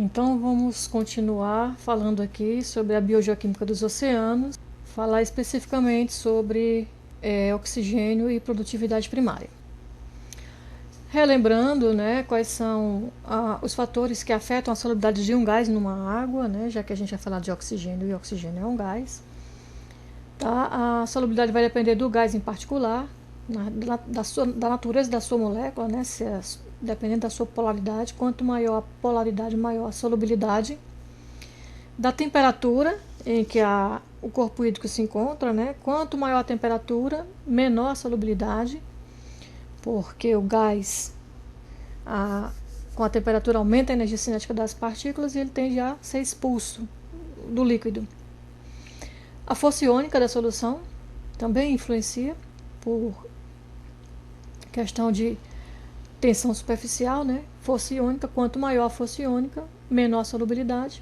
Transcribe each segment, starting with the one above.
Então vamos continuar falando aqui sobre a biogeoquímica dos oceanos, falar especificamente sobre oxigênio e produtividade primária. Relembrando, né, quais são os fatores que afetam a solubilidade de um gás numa água, né, já que a gente vai falar de oxigênio e oxigênio é um gás. Tá? A solubilidade vai depender do gás em particular, da natureza da sua molécula, né, dependendo da sua polaridade. Quanto maior a polaridade, maior a solubilidade. Da temperatura em que o corpo hídrico se encontra, né? Quanto maior a temperatura, menor a solubilidade, porque o gás, com a temperatura, aumenta a energia cinética das partículas e ele tende a ser expulso do líquido. A força iônica da solução também influencia por questão de tensão superficial, né? Força iônica, quanto maior a força iônica, menor a solubilidade.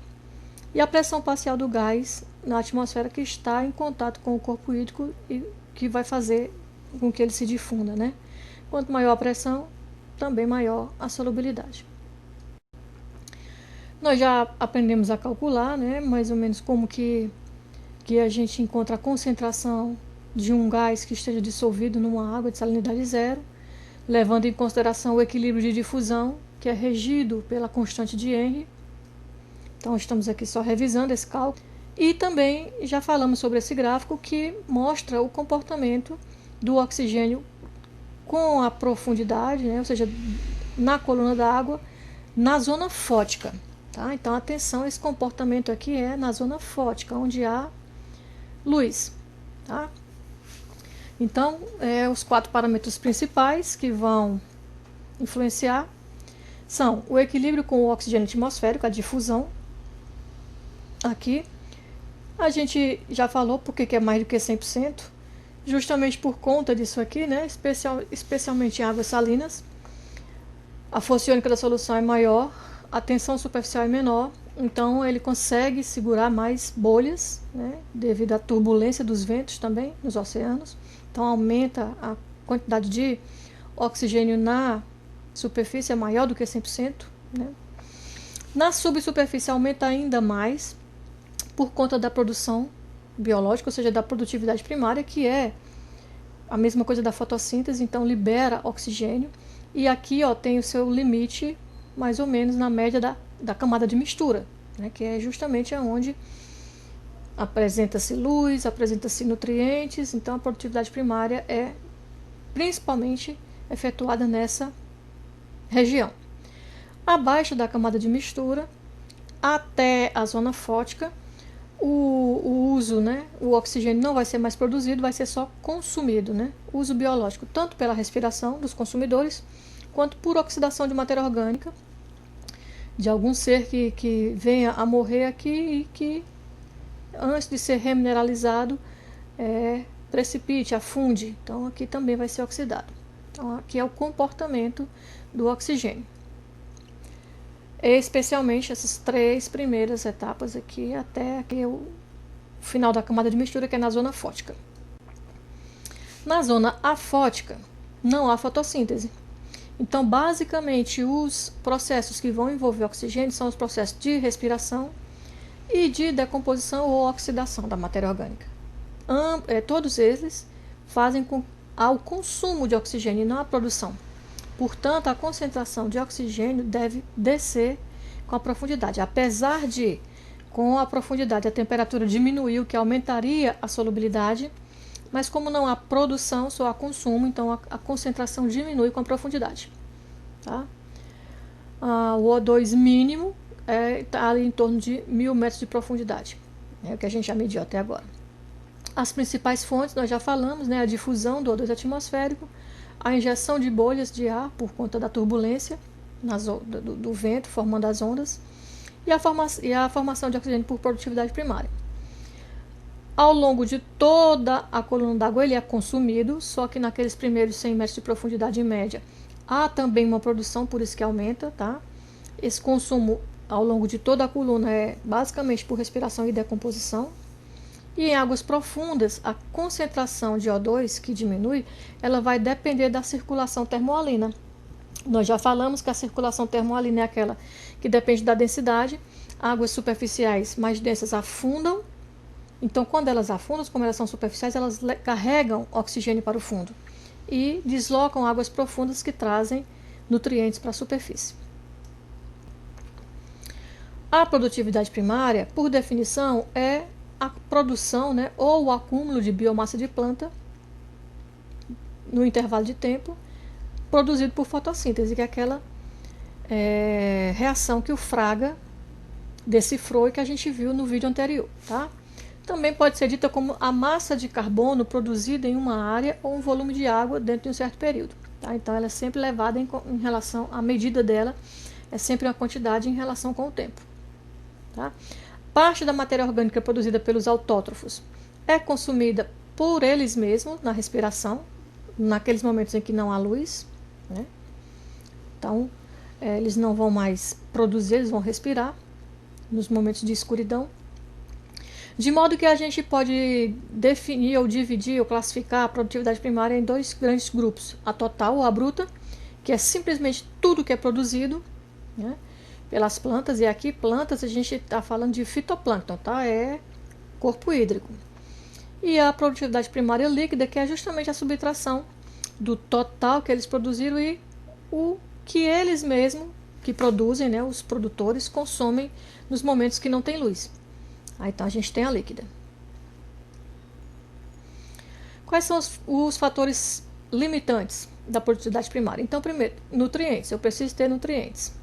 E a pressão parcial do gás na atmosfera que está em contato com o corpo hídrico e que vai fazer com que ele se difunda, né? Quanto maior a pressão, também maior a solubilidade. Nós já aprendemos a calcular, né, mais ou menos como que a gente encontra a concentração de um gás que esteja dissolvido numa água de salinidade zero, levando em consideração o equilíbrio de difusão, que é regido pela constante de Henry. Então estamos aqui só revisando esse cálculo. E também já falamos sobre esse gráfico que mostra o comportamento do oxigênio com a profundidade, né, ou seja, na coluna d'água, na zona fótica. Tá? Então atenção, esse comportamento aqui é na zona fótica, onde há luz. Tá? Então, os 4 parâmetros principais que vão influenciar são o equilíbrio com o oxigênio atmosférico, a difusão. Aqui, a gente já falou porque é mais do que 100%, justamente por conta disso aqui, né? Especialmente em águas salinas. A força iônica da solução é maior, a tensão superficial é menor, então ele consegue segurar mais bolhas, né? Devido à turbulência dos ventos também nos oceanos. Então aumenta a quantidade de oxigênio na superfície, é maior do que 100%. Né? Na subsuperfície aumenta ainda mais por conta da produção biológica, ou seja, da produtividade primária, que é a mesma coisa da fotossíntese, então libera oxigênio. E aqui tem o seu limite, mais ou menos, na média da camada de mistura, né, que é justamente onde apresenta-se luz, apresenta-se nutrientes, então a produtividade primária é principalmente efetuada nessa região. Abaixo da camada de mistura, até a zona fótica, o uso, né, o oxigênio não vai ser mais produzido, vai ser só consumido, né, uso biológico, tanto pela respiração dos consumidores, quanto por oxidação de matéria orgânica, de algum ser que venha a morrer aqui e que, antes de ser remineralizado, precipite, afunde. Então, aqui também vai ser oxidado. Então, aqui é o comportamento do oxigênio. Especialmente essas 3 primeiras etapas aqui, até aqui o final da camada de mistura, que é na zona fótica. Na zona afótica, não há fotossíntese. Então, basicamente, os processos que vão envolver oxigênio são os processos de respiração e de decomposição ou oxidação da matéria orgânica. Todos eles fazem ao consumo de oxigênio e não à produção. Portanto, a concentração de oxigênio deve descer com a profundidade. Apesar de, com a profundidade, a temperatura diminuir, o que aumentaria a solubilidade, mas como não há produção, só há consumo, então a concentração diminui com a profundidade. Tá? O O2 mínimo está ali em torno de 1000 metros de profundidade. É o que a gente já mediu até agora. As principais fontes, nós já falamos, né? A difusão do O2 atmosférico, a injeção de bolhas de ar por conta da turbulência do vento formando as ondas e a formação de oxigênio por produtividade primária. Ao longo de toda a coluna d'água ele é consumido, só que naqueles primeiros 100 metros de profundidade em média há também uma produção, por isso que aumenta. Tá? Esse consumo ao longo de toda a coluna é basicamente por respiração e decomposição. E em águas profundas, a concentração de O2, que diminui, ela vai depender da circulação termoalina. Nós já falamos que a circulação termoalina é aquela que depende da densidade. Águas superficiais mais densas afundam. Então, quando elas afundam, como elas são superficiais, elas carregam oxigênio para o fundo e deslocam águas profundas que trazem nutrientes para a superfície. A produtividade primária, por definição, é a produção, né, ou o acúmulo de biomassa de planta no intervalo de tempo produzido por fotossíntese, que é aquela reação que o Fraga decifrou e que a gente viu no vídeo anterior, tá? Também pode ser dita como a massa de carbono produzida em uma área ou um volume de água dentro de um certo período, tá? Então ela é sempre levada em relação à medida dela, é sempre uma quantidade em relação com o tempo, tá? Parte da matéria orgânica produzida pelos autótrofos é consumida por eles mesmos na respiração, naqueles momentos em que não há luz, né? Então, eles não vão mais produzir, eles vão respirar nos momentos de escuridão. De modo que a gente pode definir ou dividir ou classificar a produtividade primária em dois grandes grupos. A total ou a bruta, que é simplesmente tudo que é produzido, né, pelas plantas. E aqui plantas a gente está falando de fitoplâncton, tá? É corpo hídrico. E a produtividade primária líquida, que é justamente a subtração do total que eles produziram e o que eles mesmos que produzem, né, os produtores, consomem nos momentos que não tem luz. Aí, então a gente tem a líquida. Quais são os fatores limitantes da produtividade primária? Então, primeiro, nutrientes. Eu preciso ter nutrientes.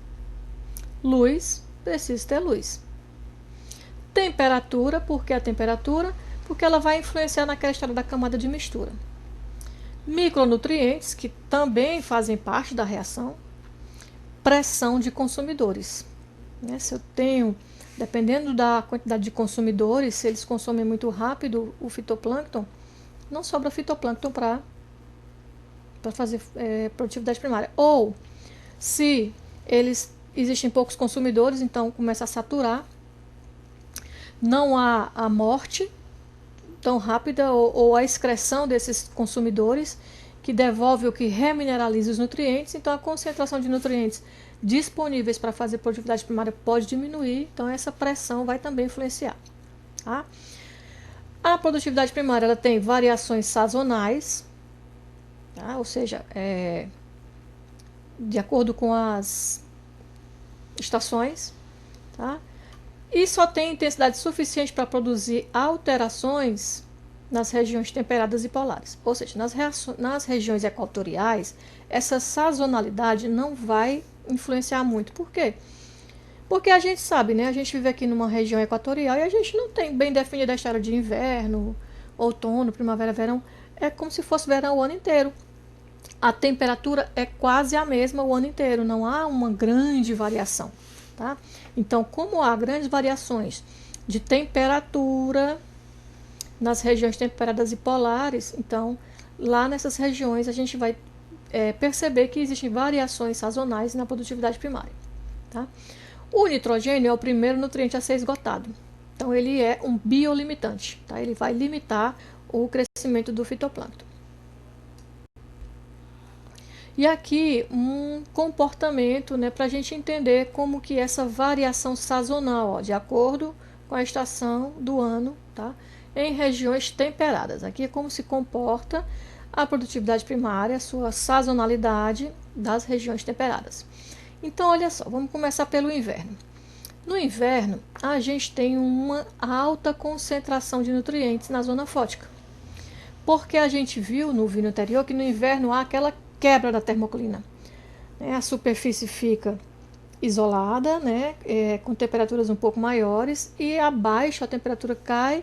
Luz, preciso ter luz. Temperatura, por que a temperatura? Porque ela vai influenciar naquela história da camada de mistura. Micronutrientes, que também fazem parte da reação. Pressão de consumidores. Se eu tenho, dependendo da quantidade de consumidores, se eles consomem muito rápido o fitoplâncton, não sobra fitoplâncton para fazer produtividade primária. Ou, se existem poucos consumidores, então começa a saturar, não há a morte tão rápida ou a excreção desses consumidores, que devolve ou que remineraliza os nutrientes, então a concentração de nutrientes disponíveis para fazer produtividade primária pode diminuir, então essa pressão vai também influenciar. Tá? A produtividade primária ela tem variações sazonais, tá? Ou seja, de acordo com as estações, tá? E só tem intensidade suficiente para produzir alterações nas regiões temperadas e polares. Ou seja, nas regiões equatoriais, essa sazonalidade não vai influenciar muito. Por quê? Porque a gente sabe, né? A gente vive aqui numa região equatorial e a gente não tem bem definida a história de inverno, outono, primavera, verão. É como se fosse verão o ano inteiro. A temperatura é quase a mesma o ano inteiro, não há uma grande variação, tá? Então, como há grandes variações de temperatura nas regiões temperadas e polares, então lá nessas regiões a gente vai perceber que existem variações sazonais na produtividade primária, tá? O nitrogênio é o primeiro nutriente a ser esgotado, então ele é um biolimitante, tá? Ele vai limitar o crescimento do fitoplâncton. E aqui um comportamento, né, para a gente entender como que essa variação sazonal, de acordo com a estação do ano, tá, em regiões temperadas. Aqui é como se comporta a produtividade primária, a sua sazonalidade das regiões temperadas. Então, olha só, vamos começar pelo inverno. No inverno, a gente tem uma alta concentração de nutrientes na zona fótica. Porque a gente viu no vídeo anterior que no inverno há aquela quebra da termoclina. A superfície fica isolada, né, com temperaturas um pouco maiores, e abaixo a temperatura cai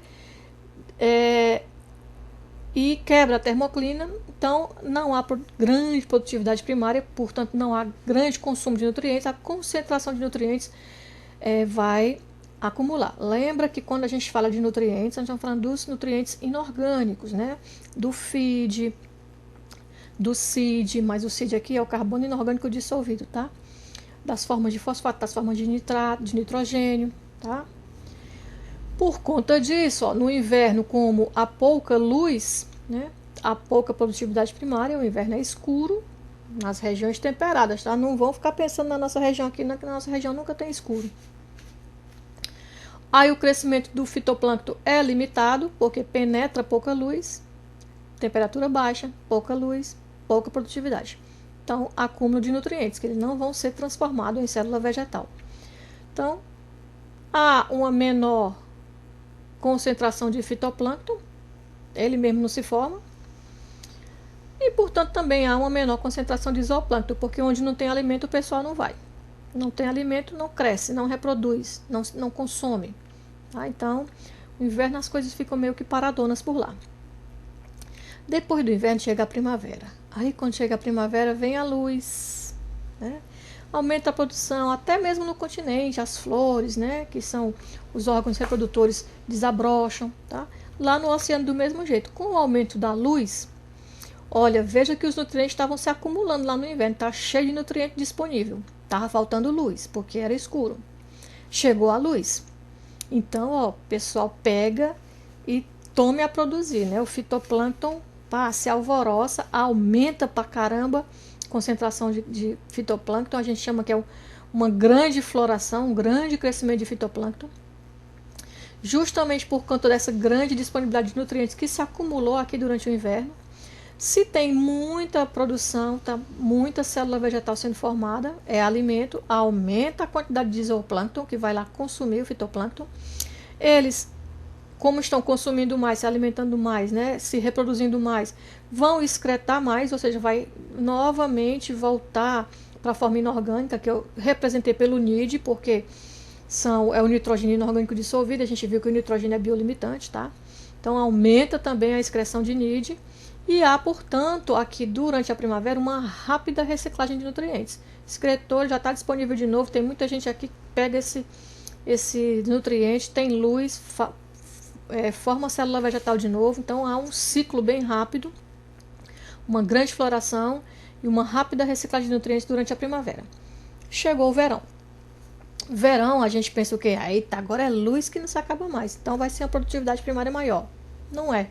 e quebra a termoclina, então não há grande produtividade primária, portanto não há grande consumo de nutrientes, a concentração de nutrientes vai acumular. Lembra que quando a gente fala de nutrientes, a gente está falando dos nutrientes inorgânicos, né, do feed, do CID, mas o CID aqui é o carbono inorgânico dissolvido, tá? Das formas de fosfato, das formas de nitrato, de nitrogênio, tá? Por conta disso, ó, no inverno, como há pouca luz, né, há pouca produtividade primária, o inverno é escuro, nas regiões temperadas, tá? Não vão ficar pensando na nossa região aqui, que na nossa região nunca tem escuro. Aí o crescimento do fitoplâncton é limitado, porque penetra pouca luz, temperatura baixa, pouca luz, pouca produtividade. Então, acúmulo de nutrientes, que eles não vão ser transformados em célula vegetal. Então, há uma menor concentração de fitoplâncton, ele mesmo não se forma, e, portanto, também há uma menor concentração de zooplâncton, porque onde não tem alimento o pessoal não vai. Não tem alimento, não cresce, não reproduz, não consome. Tá? Então, no inverno as coisas ficam meio que paradonas por lá. Depois do inverno chega a primavera. Aí quando chega a primavera vem a luz, né? Aumenta a produção, até mesmo no continente, as flores, né? Que são os órgãos reprodutores, desabrocham, tá? Lá no oceano do mesmo jeito. Com o aumento da luz, olha, veja que os nutrientes estavam se acumulando lá no inverno, tá cheio de nutriente disponível. Tava faltando luz, porque era escuro. Chegou a luz. Então, ó, o pessoal pega e tome a produzir, né? O fitoplâncton se alvoroça, aumenta pra caramba a concentração de fitoplâncton. A gente chama que é uma grande floração, um grande crescimento de fitoplâncton. Justamente por conta dessa grande disponibilidade de nutrientes que se acumulou aqui durante o inverno. Se tem muita produção, tá, muita célula vegetal sendo formada, é alimento, aumenta a quantidade de zooplâncton que vai lá consumir o fitoplâncton. Eles, como estão consumindo mais, se alimentando mais, né, se reproduzindo mais, vão excretar mais, ou seja, vai novamente voltar para a forma inorgânica, que eu representei pelo NID, porque é o nitrogênio inorgânico dissolvido. A gente viu que o nitrogênio é biolimitante, tá? Então aumenta também a excreção de NID. E há, portanto, aqui durante a primavera, uma rápida reciclagem de nutrientes. Excretor já está disponível de novo. Tem muita gente aqui que pega esse nutriente, tem luz, forma a célula vegetal de novo. Então há um ciclo bem rápido, uma grande floração e uma rápida reciclagem de nutrientes durante a primavera. Chegou o verão. Verão, a gente pensa o quê? Eita, agora é luz que não se acaba mais. Então vai ser uma produtividade primária maior. Não é.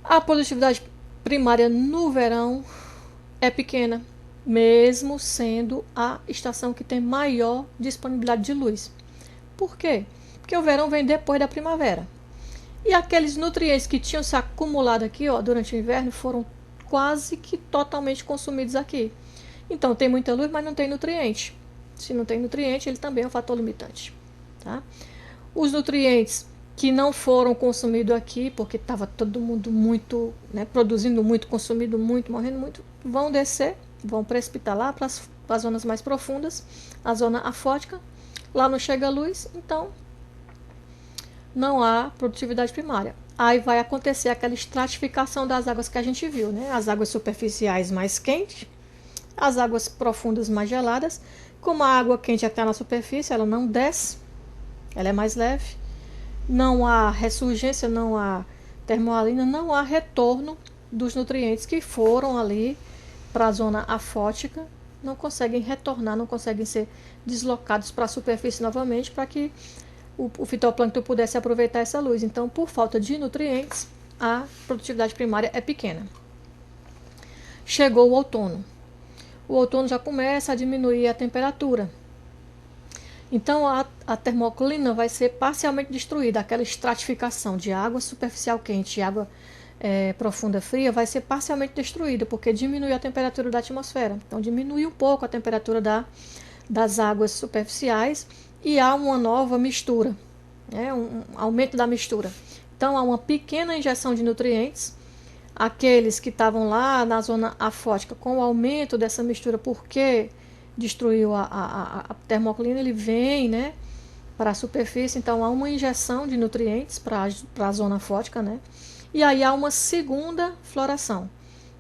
A produtividade primária no verão é pequena, mesmo sendo a estação que tem maior disponibilidade de luz. Por quê? Porque o verão vem depois da primavera. E aqueles nutrientes que tinham se acumulado aqui, ó, durante o inverno foram quase que totalmente consumidos aqui. Então tem muita luz, mas não tem nutriente. Se não tem nutriente, ele também é um fator limitante. Tá? Os nutrientes que não foram consumidos aqui, porque estava todo mundo muito, né, produzindo muito, consumindo muito, morrendo muito, vão descer, vão precipitar lá para as zonas mais profundas, a zona afótica. Lá não chega a luz, então não há produtividade primária. Aí vai acontecer aquela estratificação das águas que a gente viu, né? As águas superficiais mais quentes, as águas profundas mais geladas. Como a água quente está na superfície, ela não desce, ela é mais leve. Não há ressurgência, não há termoalina, não há retorno dos nutrientes que foram ali para a zona afótica, não conseguem retornar, não conseguem ser deslocados para a superfície novamente para que o fitoplâncton pudesse aproveitar essa luz. Então, por falta de nutrientes, a produtividade primária é pequena. Chegou o outono. O outono já começa a diminuir a temperatura. Então a termoclina vai ser parcialmente destruída. Aquela estratificação de água superficial quente e água profunda fria vai ser parcialmente destruída, porque diminui a temperatura da atmosfera. Então diminui um pouco a temperatura das águas superficiais e há uma nova mistura, né? Um aumento da mistura. Então há uma pequena injeção de nutrientes. Aqueles que estavam lá na zona afótica, com o aumento dessa mistura, porque destruiu a termoclina, ele vem, né, para a superfície. Então há uma injeção de nutrientes para a zona afótica, né? E aí há uma segunda floração,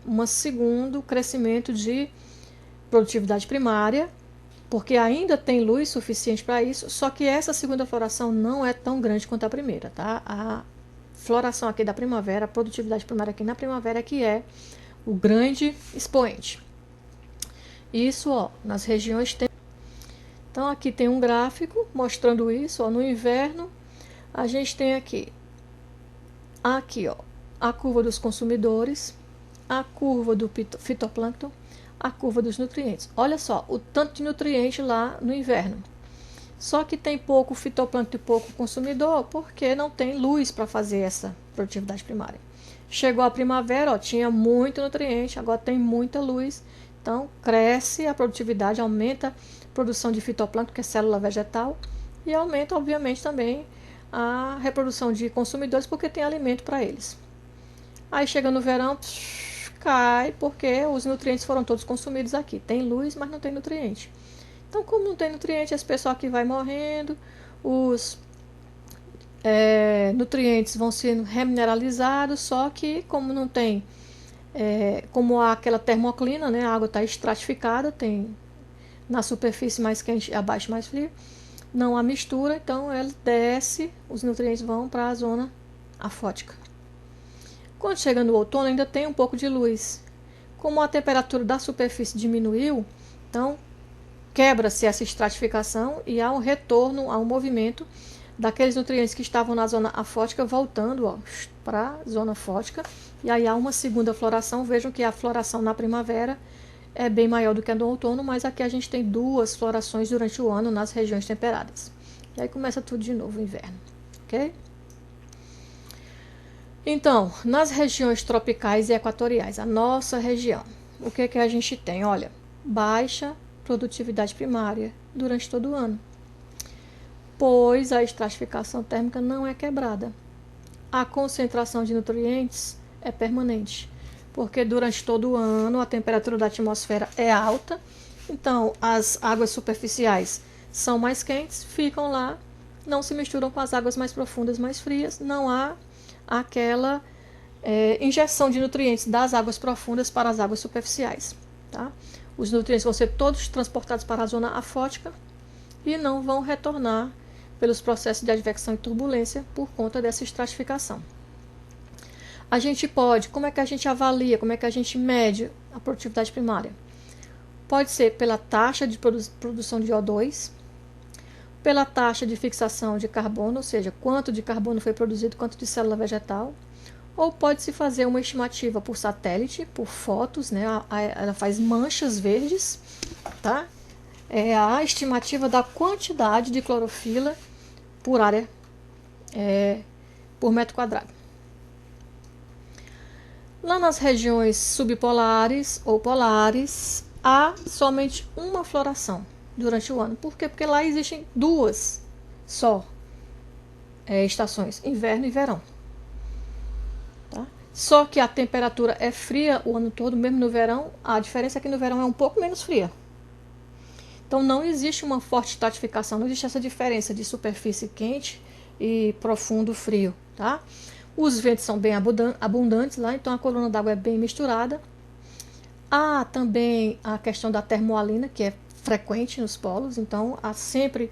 um segundo crescimento de produtividade primária, porque ainda tem luz suficiente para isso, só que essa segunda floração não é tão grande quanto a primeira, tá? A floração aqui da primavera, a produtividade primária aqui na primavera, que é o grande expoente. Isso, ó, nas regiões tem. Então aqui tem um gráfico mostrando isso, ó. No inverno a gente tem aqui, ó, a curva dos consumidores, a curva do fitoplâncton, a curva dos nutrientes. Olha só, o tanto de nutriente lá no inverno. Só que tem pouco fitoplâncton e pouco consumidor, porque não tem luz para fazer essa produtividade primária. Chegou a primavera, ó, tinha muito nutriente, agora tem muita luz. Então, cresce a produtividade, aumenta a produção de fitoplâncton, que é célula vegetal, e aumenta, obviamente, também a reprodução de consumidores, porque tem alimento para eles. Aí chega no verão, cai, porque os nutrientes foram todos consumidos aqui. Tem luz, mas não tem nutriente. Então, como não tem nutriente, esse pessoal aqui vai morrendo, os nutrientes vão sendo remineralizados, só que como não tem, como há aquela termoclina, né, a água está estratificada, tem na superfície mais quente, abaixo mais frio, não há mistura, então ela desce, os nutrientes vão para a zona afótica. Quando chega no outono, ainda tem um pouco de luz. Como a temperatura da superfície diminuiu, então quebra-se essa estratificação e há um retorno, há um movimento daqueles nutrientes que estavam na zona afótica voltando para a zona fótica. E aí há uma segunda floração. Vejam que a floração na primavera é bem maior do que a do outono, mas aqui a gente tem 2 florações durante o ano nas regiões temperadas. E aí começa tudo de novo o inverno, ok? Então, nas regiões tropicais e equatoriais, a nossa região, o que a gente tem? Olha, baixa produtividade primária durante todo o ano, pois a estratificação térmica não é quebrada. A concentração de nutrientes é permanente, porque durante todo o ano a temperatura da atmosfera é alta, então as águas superficiais são mais quentes, ficam lá, não se misturam com as águas mais profundas, mais frias, não há aquela injeção de nutrientes das águas profundas para as águas superficiais, tá? Os nutrientes vão ser todos transportados para a zona afótica e não vão retornar pelos processos de advecção e turbulência por conta dessa estratificação. A gente pode, como é que a gente avalia, como é que a gente mede a produtividade primária? Pode ser pela taxa de produção de O2, pela taxa de fixação de carbono, ou seja, quanto de carbono foi produzido, quanto de célula vegetal, ou pode-se fazer uma estimativa por satélite, por fotos, né? Ela faz manchas verdes, tá? É a estimativa da quantidade de clorofila por área, por metro quadrado. Lá nas regiões subpolares ou polares, há somente uma floração durante o ano. Por quê? Porque lá existem 2 só estações, inverno e verão. Tá? Só que a temperatura é fria o ano todo, mesmo no verão. A diferença é que no verão é um pouco menos fria. Então não existe uma forte estratificação, não existe essa diferença de superfície quente e profundo frio. Tá? Os ventos são bem abundantes lá, então a coluna d'água é bem misturada. Há também a questão da termoalina, que é frequente nos polos, então há sempre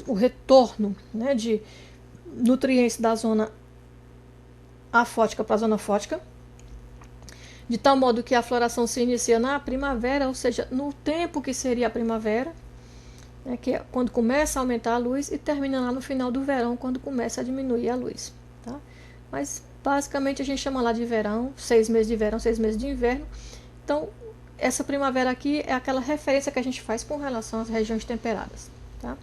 o retorno, né, de nutrientes da zona afótica para a zona fótica, de tal modo que a floração se inicia na primavera, ou seja, no tempo que seria a primavera, né, que é quando começa a aumentar a luz, e termina lá no final do verão, quando começa a diminuir a luz. Tá? Mas basicamente a gente chama lá de verão, 6 meses de verão, 6 meses de inverno. Então, essa primavera aqui é aquela referência que a gente faz com relação às regiões temperadas. Tá?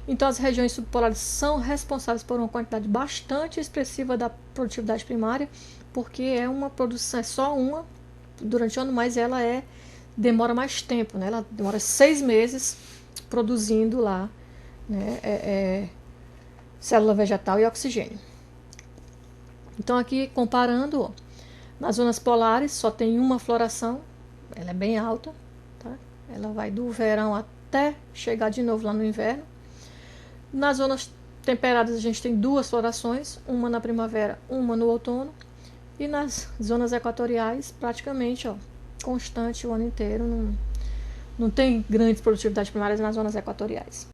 Então, as regiões subpolares são responsáveis por uma quantidade bastante expressiva da produtividade primária, porque é uma produção, é só uma durante o ano, mas ela demora mais tempo, né? Ela demora 6 meses produzindo lá, né, célula vegetal e oxigênio. Então, aqui comparando, ó, nas zonas polares só tem uma floração, ela é bem alta, tá? Ela vai do verão até chegar de novo lá no inverno. Nas zonas temperadas a gente tem 2 florações, uma na primavera, uma no outono. E nas zonas equatoriais, praticamente, ó, constante o ano inteiro, não tem grandes produtividades primárias nas zonas equatoriais.